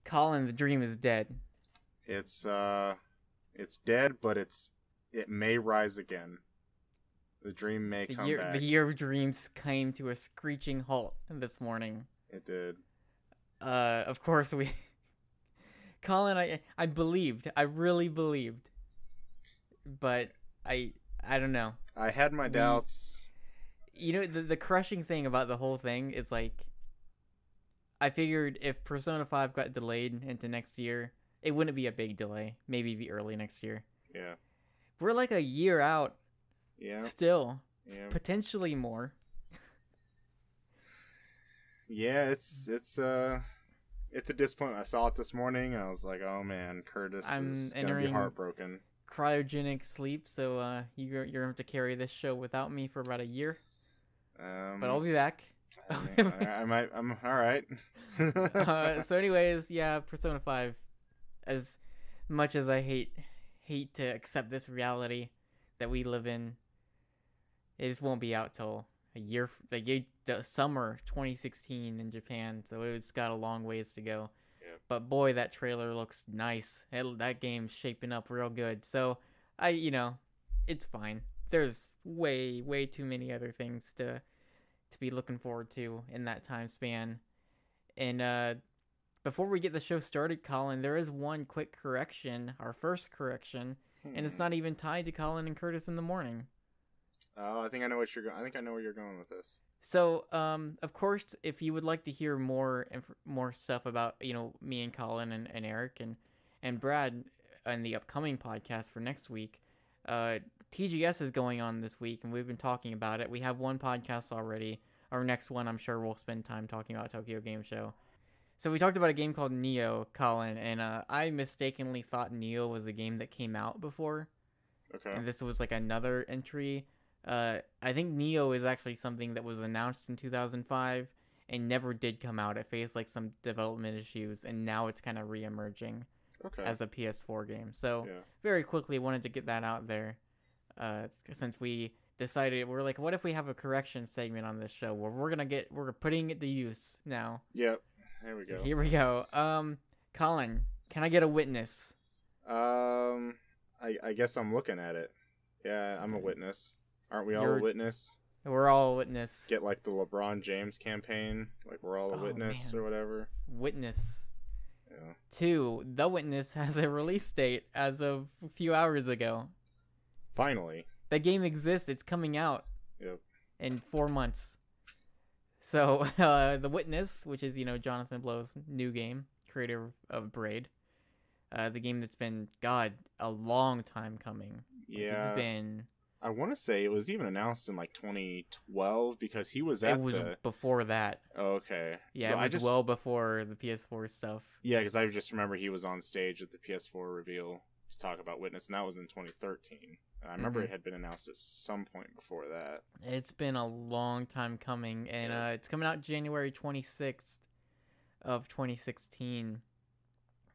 Collin, the dream is dead. It's dead, but it may rise again. The dream may come The back. year of dreams came to a screeching halt this morning. It did. Of course we... Collin, I believed. I really believed. But I don't know. I had my doubts. You know, the crushing thing about the whole thing is, like, I figured if Persona 5 got delayed into next year, it wouldn't be a big delay. Maybe be early next year. Yeah. We're like a year out. Yeah. Still. Yeah. Potentially more. Yeah, it's a disappointment. I saw it this morning, and I was like, "Oh man, Curtis is gonna be heartbroken." Cryogenic sleep, so you're gonna have to carry this show without me for about a year. But I'll be back. I'm all right. So, anyways, yeah, Persona 5. As much as I hate to accept this reality that we live in, it just won't be out till a year, like summer 2016 in Japan. So it's got a long ways to go. Yeah. But boy, that trailer looks nice. That game's shaping up real good. So it's fine. There's way too many other things to be looking forward to in that time span. And before we get the show started, Collin, there is one quick correction, our first correction, and it's not even tied to Collin and Curtis in the morning. Oh, I think I know what you're going. I think I know where you're going with this. So, of course, if you would like to hear more stuff about me and Collin and Eric and Brad in the upcoming podcast for next week, TGS is going on this week, and we've been talking about it. We have one podcast already. Our next one, I'm sure we'll spend time talking about Tokyo Game Show. So we talked about a game called Neo, Collin, and I mistakenly thought Neo was a game that came out before. Okay. And this was like another entry. I think Neo is actually something that was announced in 2005 and never did come out. It faced like some development issues, and now it's kind of re-emerging as a PS4 game. So very quickly wanted to get that out there. Since we decided, we're like, what if we have a correction segment on this show where we're putting it to use now. Yep. There we go. So here we go. Collin, can I get a witness? I guess I'm looking at it. Yeah, I'm a witness. Aren't we all a witness? We're all a witness. Get like the LeBron James campaign, like we're all a witness or whatever. Witness. Yeah. 2, The Witness has a release date as of a few hours ago. Finally. That game exists. It's coming out. Yep. In 4 months. So, The Witness, which is, Jonathan Blow's new game, creator of Braid. The game that's been, a long time coming. Yeah. It's been... I want to say it was even announced in like 2012 because he was at before that. Oh, okay. Yeah, it was well before the PS4 stuff. Yeah, because I just remember he was on stage at the PS4 reveal to talk about Witness, and that was in 2013. And I remember it had been announced at some point before that. It's been a long time coming, and it's coming out January 26th of 2016.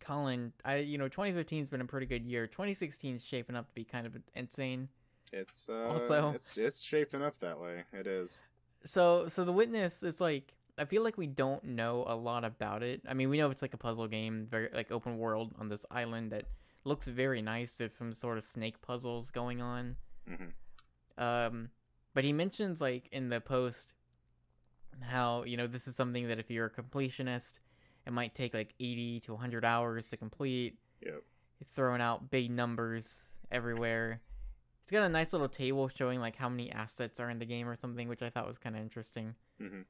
Collin, 2015's been a pretty good year. 2016 is shaping up to be kind of insane. It's also it's shaping up that way. It is. So The Witness is like, I feel like we don't know a lot about it. I mean, we know it's like a puzzle game, very like open world on this island that looks very nice. There's some sort of snake puzzles going on. Mm-hmm. But he mentions like in the post how this is something that if you're a completionist, it might take like 80 to 100 hours to complete. Yep. He's throwing out big numbers everywhere. It's got a nice little table showing like how many assets are in the game or something, which I thought was kind of interesting. Mm-hmm.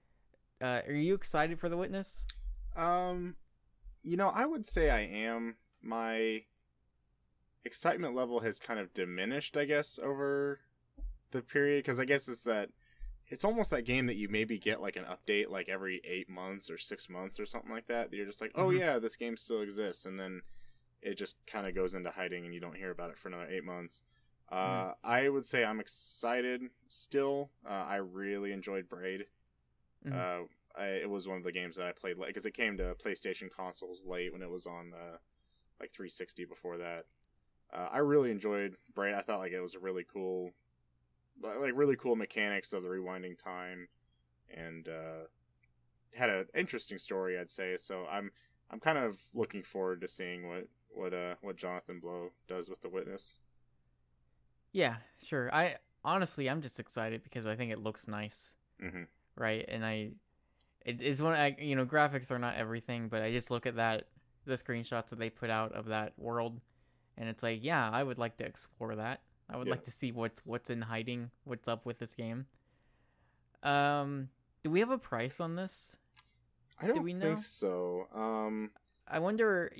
Are you excited for The Witness? I would say I am. My excitement level has kind of diminished, I guess, over the period, because I guess it's almost that game that you maybe get like an update like every 8 months or 6 months or something like that. You're just like, oh yeah, this game still exists, and then it just kind of goes into hiding and you don't hear about it for another 8 months. I would say I'm excited still. I really enjoyed Braid. It was one of the games that I played late because it came to PlayStation consoles late when it was on like 360 before that. I really enjoyed Braid. I thought like it was a really cool mechanics of the rewinding time, and had an interesting story, I'd say. So I'm I'm kind of looking forward to seeing what Jonathan Blow does with the Witness. Yeah, sure. I'm just excited because I think it looks nice, Mm-hmm. right? And it's one graphics are not everything, but I just look at the screenshots that they put out of that world, and it's like, yeah, I would like to explore that. I would like to see what's in hiding, what's up with this game. Do we have a price on this? I don't think so. I wonder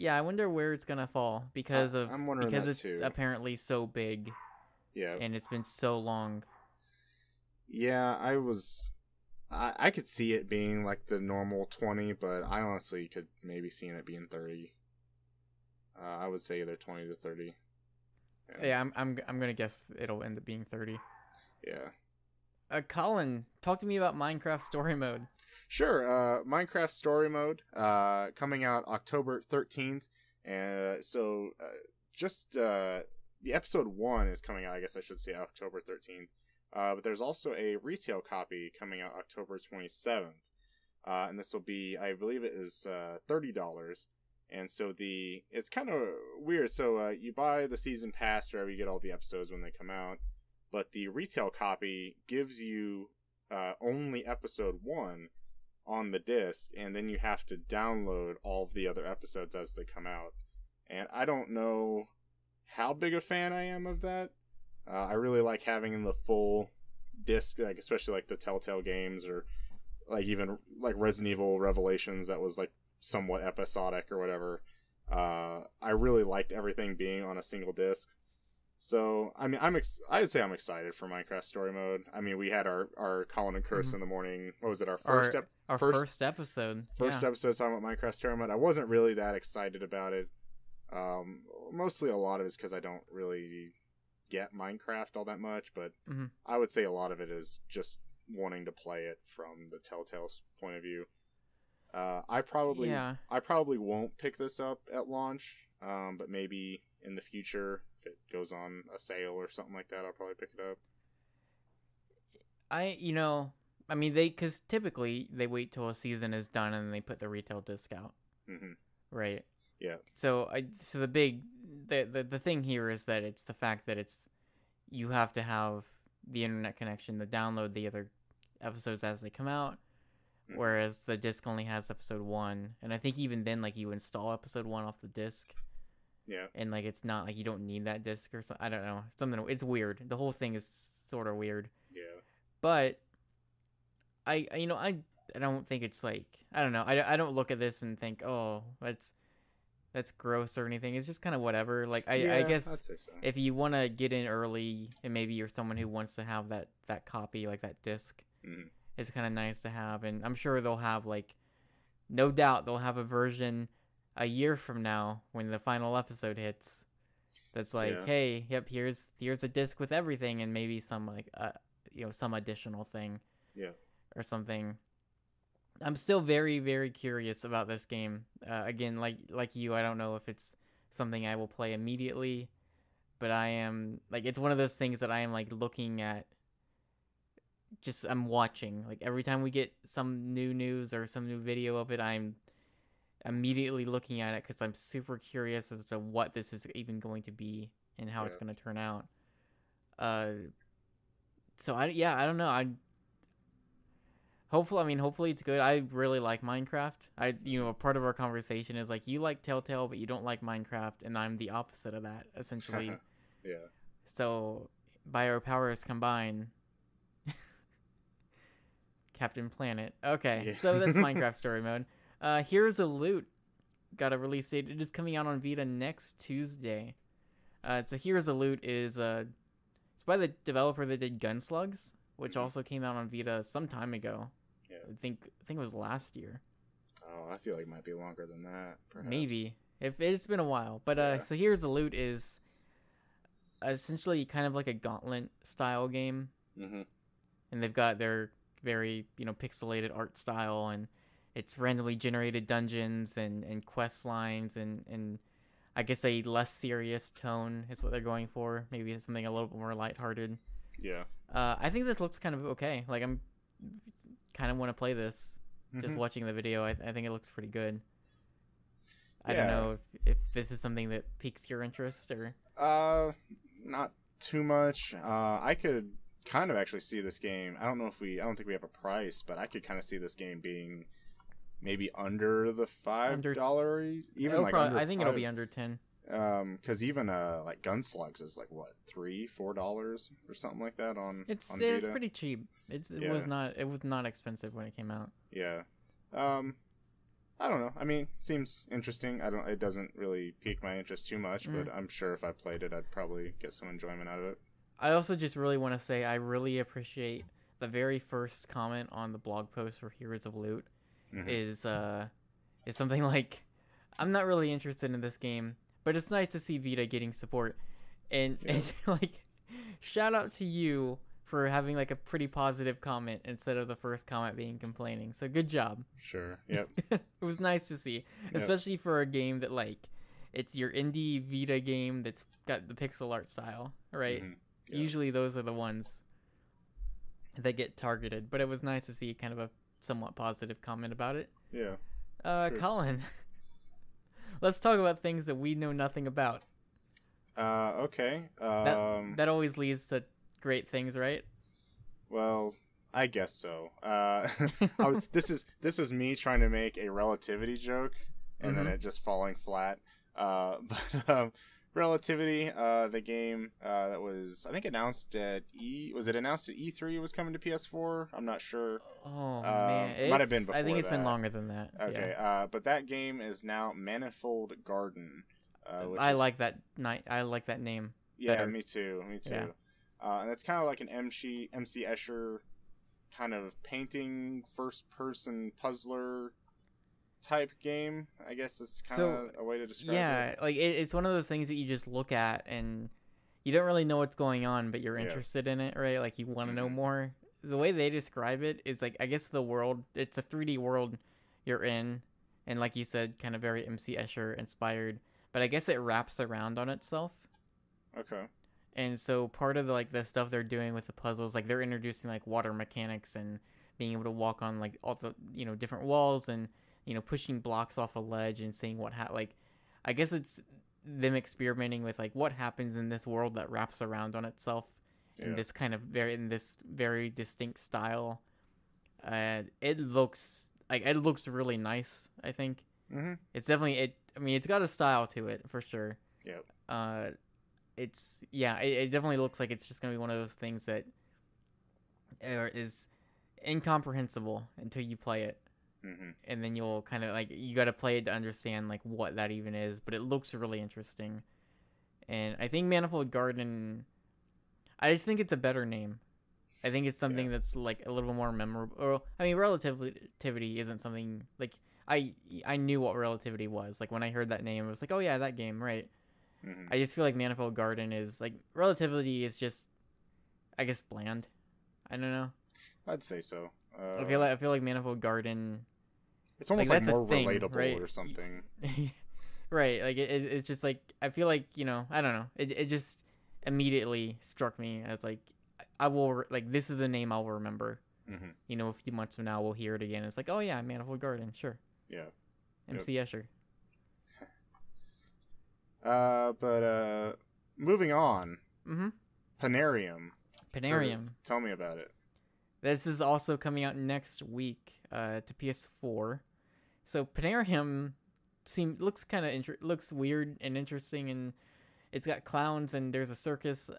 where it's gonna fall because it's too. apparently so big. Yeah. And it's been so long. Yeah, I could see it being like the normal 20, but I honestly could maybe see it being 30. I would say either 20 to 30. Yeah, I'm gonna guess it'll end up being 30. Yeah. Collin, talk to me about Minecraft Story Mode. Sure. Minecraft Story Mode, coming out October 13th, and so the episode 1 is coming out. I guess I should say October 13th. But there's also a retail copy coming out October 27th, and this will be, I believe, it is $30. And so it's kind of weird. So you buy the season pass wherever you get all the episodes when they come out, but the retail copy gives you only episode 1 on the disc, and then you have to download all of the other episodes as they come out. And I don't know how big a fan I am of that. I really like having the full disc, like especially like the Telltale games, or like even like Resident Evil Revelations that was like somewhat episodic or whatever. I really liked everything being on a single disc. So I mean, I'd say I'm excited for Minecraft Story Mode. I mean, we had our Collin and Curse in the morning. What was it? Our first episode. First episode talking about Minecraft Story Mode. I wasn't really that excited about it. Mostly a lot of it's because I don't really get Minecraft all that much, but I would say a lot of it is just wanting to play it from the Telltale's point of view. I probably won't pick this up at launch, but maybe in the future if it goes on a sale or something like that, I'll probably pick it up. Because typically they wait till a season is done and then they put the retail disc out, right? Yeah. So the thing here is that it's the fact that you have to have the internet connection to download the other episodes as they come out, whereas the disc only has episode 1, and I think even then, like, you install episode 1 off the disc. Yeah. And like it's not like you don't need that disc or something. I don't know. It's weird. The whole thing is sort of weird. Yeah. But I don't think it's like, I don't know. I don't look at this and think, oh, that's gross or anything. It's just kind of whatever. Like I guess I'd say so. if you want to get in early and maybe you're someone who wants to have that copy, like that disc, it's kind of nice to have. And I'm sure they'll have, like, no doubt they'll have a version a year from now when the final episode hits that's like, hey, yep, here's a disc with everything and maybe some like some additional thing or something. I'm still very, very curious about this game. Again, like you, I don't know if it's something I will play immediately, but I am, like, it's one of those things that I am, like, looking at. I'm watching. Like, every time we get some new news or some new video of it, I'm immediately looking at it because I'm super curious as to what this is even going to be and how it's going to turn out. So I don't know. Hopefully it's good. I really like Minecraft. A part of our conversation is like, you like Telltale, but you don't like Minecraft, and I'm the opposite of that, essentially. Yeah. So by our powers combined, Captain Planet. Okay, so that's Minecraft Story Mode. Here's a Loot. Got a release date. It is coming out on Vita next Tuesday. So Here's a Loot is it's by the developer that did Gunslugs, which also came out on Vita some time ago. Yeah. I think it was last year. Oh, I feel like it might be longer than that. Perhaps. Maybe. If it's been a while. But so Here's a Loot is essentially kind of like a Gauntlet style game. And they've got their very, pixelated art style, and it's randomly generated dungeons and quest lines, and I guess a less serious tone is what they're going for. Maybe something a little bit more lighthearted. Yeah. I think this looks kind of okay. Like, I'm kind of want to play this. Just watching the video, I think it looks pretty good. I don't Yeah. know if this is something that piques your interest or. Not too much. I could kind of actually see this game. I don't think we have a price, but I could kind of see this game being maybe under the Under $5, even it'll like probably, under I think it'll five. be under 10. Because even like Gunslugs is like what, $3-4 or something like that on It's Vita. pretty cheap. It Yeah. was not expensive when it came out. Yeah. I don't know. I mean, seems interesting. It doesn't really pique my interest too much, but I'm sure if I played it, I'd probably get some enjoyment out of it. I also just really want to say I really appreciate the very first comment on the blog post for Heroes of Loot Mhm. is something like, I'm not really interested in this game, but it's nice to see Vita getting support. And Yeah. it's like, shout out to you for having like a pretty positive comment instead of the first comment being complaining. So good job. Sure. Yep. It was nice to see, especially for a game that like it's your indie Vita game that's got the pixel art style, right? Mhm. Yeah. Usually those are the ones that get targeted, but it was nice to see kind of a somewhat positive comment about it. Yeah. Sure. Colin, let's talk about things that we know nothing about. Okay. That always leads to great things, right? Well, I guess so. This is me trying to make a relativity joke, and then it just falling flat. But Relativity, the game that was, I think, announced at was it announced at E3 was coming to PS4? I'm not sure. Oh man, might have been I think before it's been that. longer than that. Okay, Yeah. but that game is now Manifold Garden. I like that name. Yeah, better. me too. Me too. Yeah. And it's kind of like an MC Escher kind of painting first-person puzzler type game. I guess that's kind of a way to describe it. Like it's one of those things that you just look at and you don't really know what's going on, but you're Yeah. interested in it, right? Like you want to know Mhm. more. The way they describe it is like, I guess the world, it's a 3D world you're in, and like you said, kind of very MC Escher inspired, but I guess it wraps around on itself. Okay. And so part of the stuff they're doing with the puzzles, like they're introducing like water mechanics and being able to walk on like all the different walls and pushing blocks off a ledge and seeing like I guess it's them experimenting with like what happens in this world that wraps around on itself in Yeah. this kind of very distinct style. It looks really nice. I think Mhm. it's definitely. I mean, it's got a style to it for sure. Yep. It definitely looks like it's just gonna be one of those things that is incomprehensible until you play it, Mhm. and then you'll kind of like you got to play it to understand like what that even is. But it looks really interesting, and I think Manifold Garden. I just think it's a better name. I think it's something that's like a little more memorable. Or, I mean, Relativity isn't something like I knew what Relativity was. Like when I heard that name, I was like, oh yeah, that game, right? Mhm. I just feel like Manifold Garden is like Relativity is just, I guess, bland. I don't know. I'd say so. I feel like Manifold Garden, It's almost like, like, that's a more thing, relatable right? or something. right? Like it's just like I feel like I don't know. It just immediately struck me as like I will like this is a name I'll remember. Mhm. A few months from now we'll hear it again. It's like, oh yeah, Manifold Garden, sure. Yeah. MC Escher. But moving on. Mm-hmm. Penarium. Penarium. Tell me about it. This is also coming out next week to PS4. So Penarium looks kind of looks weird and interesting, and it's got clowns and there's a circus.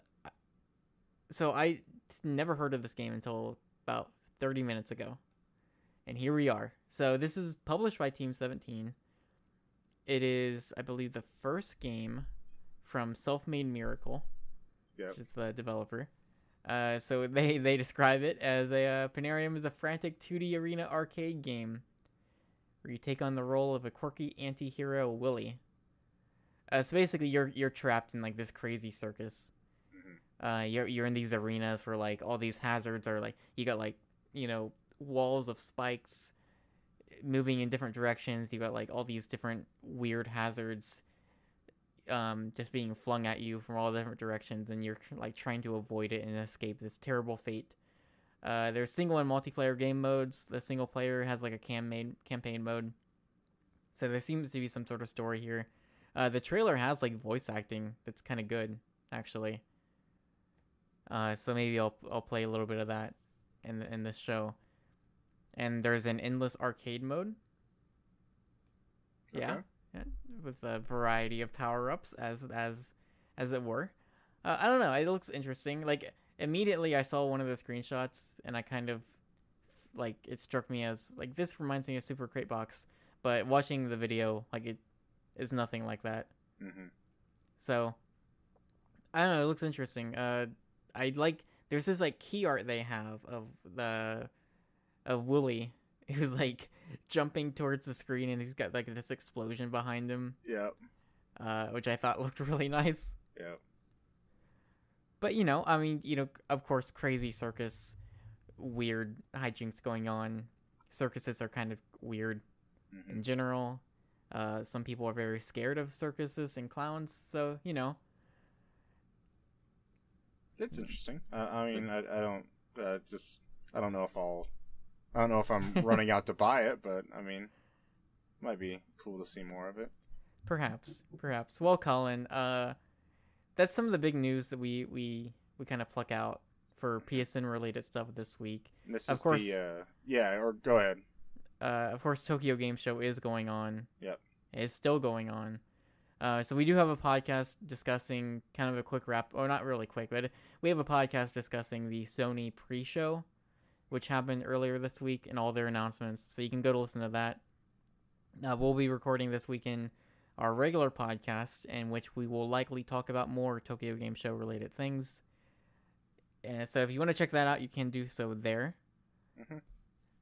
So I never heard of this game until about 30 minutes ago, and here we are. So this is published by Team 17. It is, I believe, the first game from Self-Made Miracle, Yep. which is the developer. So they describe it as Penarium is a frantic 2D arena arcade game where you take on the role of a quirky anti-hero Willy. So basically, you're trapped in like this crazy circus. You're in these arenas where like all these hazards are like you got like walls of spikes moving in different directions. You got like all these different weird hazards just being flung at you from all different directions, and you're like trying to avoid it and escape this terrible fate. There's single and multiplayer game modes. The single player has like a campaign mode, So there seems to be some sort of story here. The trailer has like voice acting that's kind of good, actually. So maybe I'll play a little bit of that in this show. And there's an endless arcade mode. Okay. Yeah, with a variety of power ups as it were. I don't know. It looks interesting. Like immediately, I saw one of the screenshots, and I kind of like it struck me as like this reminds me of Super Crate Box. But watching the video, like it is nothing like that. Mm-hmm. So I don't know. It looks interesting. I like. There's this like key art they have of Wooly, who's like jumping towards the screen, and he's got like this explosion behind him. Yep. Which I thought looked really nice. Yep. But I mean, of course, crazy circus, weird hijinks going on. Circuses are kind of weird in general. Some people are very scared of circuses and clowns, so It's interesting. I mean, I don't I don't know if I'm running out to buy it, but I mean, it might be cool to see more of it. Perhaps. Well, Collin, that's some of the big news that we kind of pluck out for PSN related stuff this week. And this of is course, or go ahead. Of course, Tokyo Game Show is going on. Yep. It's still going on. So we do have a podcast discussing kind of a quick wrap, or not really quick, but we have a podcast discussing the Sony pre-show, which happened earlier this week, and all their announcements. So you can go to listen to that. We'll be recording this weekend our regular podcast, in which we will likely talk about more Tokyo Game Show related things. And so if you want to check that out, you can do so there. Mm-hmm.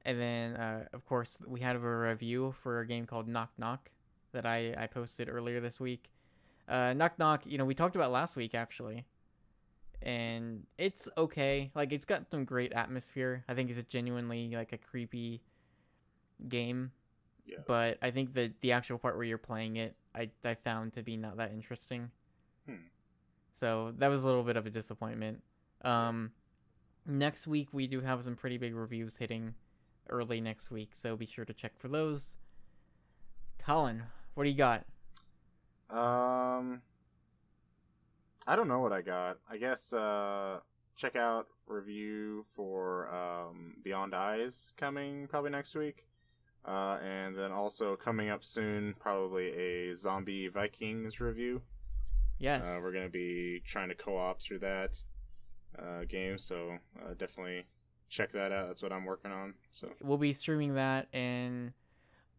And then, of course, we had a review for a game called Knock Knock that I posted earlier this week. Knock Knock, we talked about last week, actually. And it's okay. Like, it's got some great atmosphere. I think it's a genuinely, like, a creepy game. Yeah. But I think that the actual part where you're playing it, I found to be not that interesting. So that was a little bit of a disappointment. Next week, we do have some pretty big reviews hitting early next week, so be sure to check for those. Collin, what do you got? I don't know what I got. I guess check out review for Beyond Eyes coming probably next week. And then also coming up soon, probably a Zombie Vikings review. Yes. We're going to be trying to co-op through that game, so definitely check that out. That's what I'm working on. So we'll be streaming that, and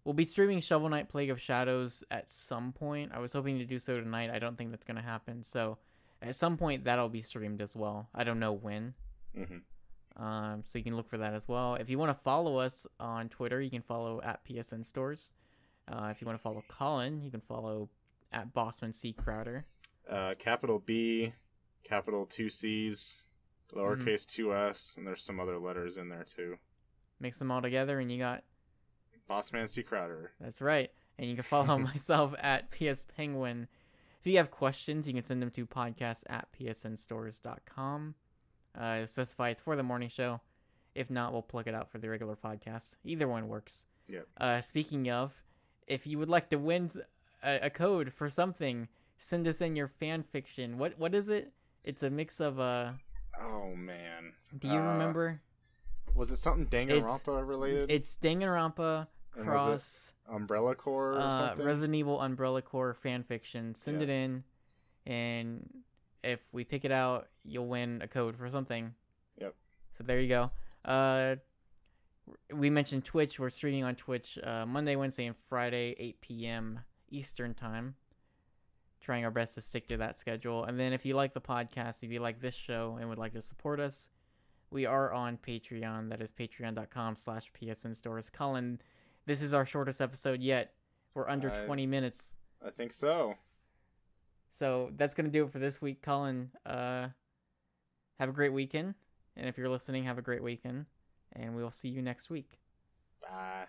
we'll be streaming Shovel Knight Plague of Shadows at some point. I was hoping to do so tonight. I don't think that's going to happen. So at some point, that'll be streamed as well. I don't know when. Mm-hmm. So you can look for that as well. If you want to follow us on Twitter, you can follow at PSN Stores. If you want to follow Collin, you can follow at Bossman C. Crowder. Capital B, capital 2 C's, lowercase 2S, and there's some other letters in there too. Mix them all together and you got Bossman C. Crowder. That's right. And you can follow myself at PS Penguin. If you have questions, you can send them to podcast@psnstores.com. Specify it's for the morning show. If not, we'll plug it out for the regular podcast. Either one works. Yep. Speaking of, if you would like to win a code for something, send us in your fan fiction. What is it? It's a mix of Oh man. Do you remember? Was it something Danganronpa related? It's Danganronpa cross Umbrella Corps or something? Resident Evil Umbrella Corps fan fiction. Send it in, and if we pick it out, you'll win a code for something. Yep. So there you go. We mentioned Twitch. We're streaming on Twitch Monday, Wednesday, and Friday, 8 p.m. Eastern time. Trying our best to stick to that schedule. And then if you like the podcast, if you like this show and would like to support us, we are on Patreon. That is patreon.com/PSNstores. Collin, this is our shortest episode yet. We're under 20 minutes. I think so. So that's going to do it for this week. Collin, have a great weekend. And if you're listening, have a great weekend. And we'll see you next week. Bye.